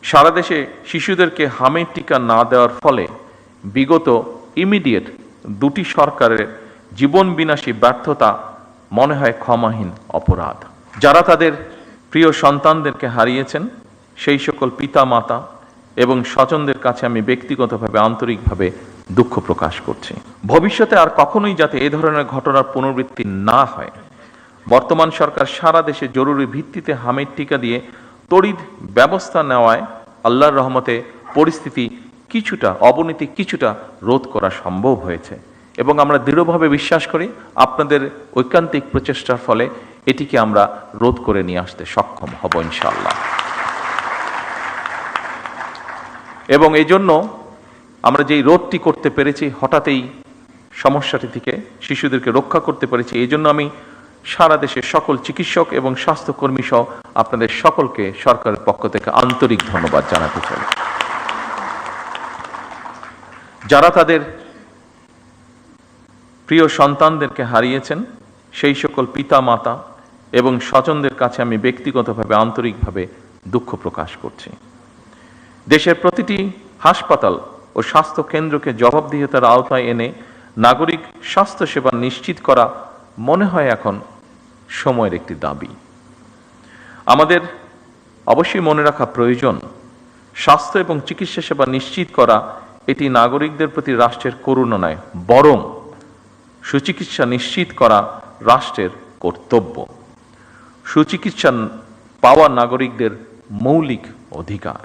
সারা দেশে শিশুদেরকে হামের টিকা না দেওয়ার ফলে বিগত ইমিডিয়েট দুটি সরকারের জীবন বিনাশী ব্যর্থতা মনে হয় ক্ষমাহীন অপরাধ। যারা তাদের প্রিয় সন্তানদেরকে হারিয়েছেন সেই সকল পিতা মাতা এবং স্বজনদের কাছে আমি ব্যক্তিগতভাবে আন্তরিকভাবে দুঃখ প্রকাশ করছি। ভবিষ্যতে আর কখনোই যাতে এ ধরনের ঘটনার পুনরাবৃত্তি না হয়, বর্তমান সরকার সারা দেশে জরুরি ভিত্তিতে হামের টিকা দিয়ে তড়িৎ ব্যবস্থা নেওয়ায় আল্লাহর রহমতে পরিস্থিতি অবনতি কিছুটা রোধ করা সম্ভব হয়েছে এবং আমরা দৃঢ়ভাবে বিশ্বাস করি আপনাদের ঐকান্তিক প্রচেষ্টার ফলে এটিকে আমরা রোধ করে নিয়ে আসতে সক্ষম হব ইনশাআল্লাহ। এবং এই জন্য আমরা যেই রোধটি করতে পেরেছি, হঠাৎই সমস্যাটি থেকে শিশুদেরকে রক্ষা করতে পেরেছি, এই জন্য আমি সারা দেশের সকল চিকিৎসক এবং স্বাস্থ্যকর্মী সহ আপনাদের সকলকে সরকারের পক্ষ থেকে আন্তরিক ধন্যবাদ জানাতে চাই। যারা তাদের প্রিয় সন্তানদেরকে হারিয়েছেন সেই সকল পিতা মাতা এবং স্বজনদের কাছে আমি ব্যক্তিগতভাবে আন্তরিকভাবে দুঃখ প্রকাশ করছি। দেশের প্রতিটি হাসপাতাল ও স্বাস্থ্য কেন্দ্রকে জবাবদিহিতার আওতায় এনে নাগরিক স্বাস্থ্যসেবা নিশ্চিত করা মনে হয় এখন সময়ের একটি দাবি। আমাদের অবশ্যই মনে রাখা প্রয়োজন, স্বাস্থ্য এবং চিকিৎসা সেবা নিশ্চিত করা এটি নাগরিকদের প্রতি রাষ্ট্রের করুণা নয়, বরং সুচিকিৎসা নিশ্চিত করা রাষ্ট্রের কর্তব্য। সুচিকিৎসা পাওয়া নাগরিকদের মৌলিক অধিকার।